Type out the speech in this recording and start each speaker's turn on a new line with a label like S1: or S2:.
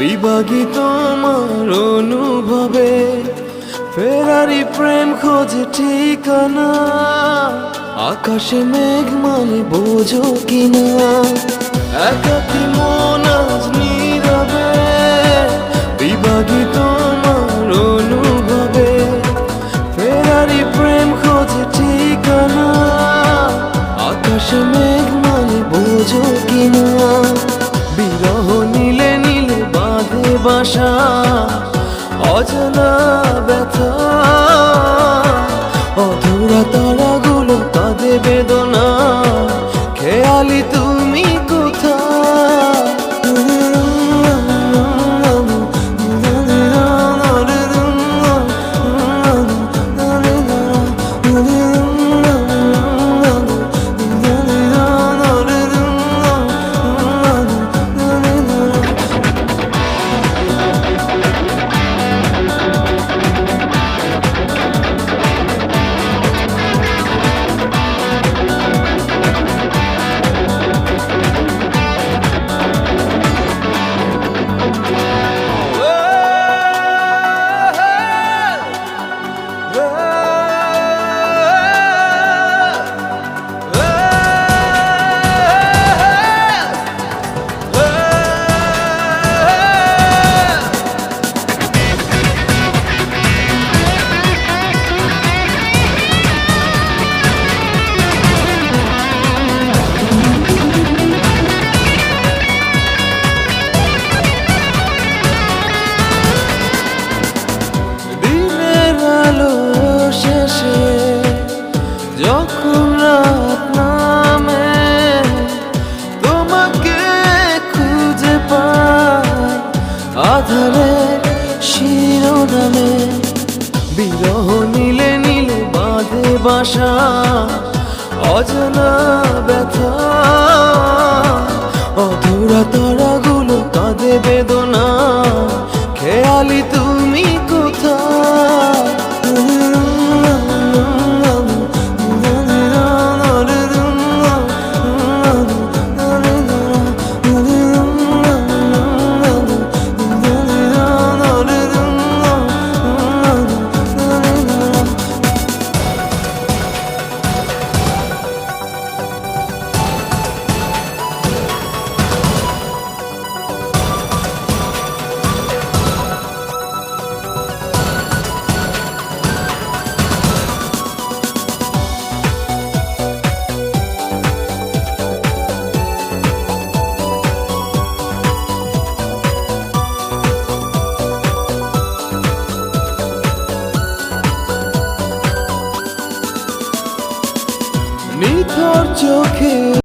S1: বিভাগী তোমার অনুভবে, ফেরারি প্রেম খোঁজে ঠিকানা। আকাশে মেঘ মানে বোঝো কিনা, একাকী মন আজ নীরবে। বিভাগী তোমার অনুভবে, ফেরারি প্রেম খোঁজে ঠিকানা। আকাশে মেঘ মানে বোঝো কিনা, বিরহ নীলে নীলে বাঁধে বাসা। অজানা ব্যথা, অধুরা তারাগুলো কাঁদে বেদনা। খেয়ালি তুমি কোথায়? যখন রাত নামে তোমাকে খুঁজে পাই আধারের শিরোনামে। বিরহ নীলে নীলে বাঁধে বাসা, অজানা ব্যথা। অধুরা তারাগুলো কাঁদে বেদনা। খেয়ালি তুমি কোথায়? নিথর চোখে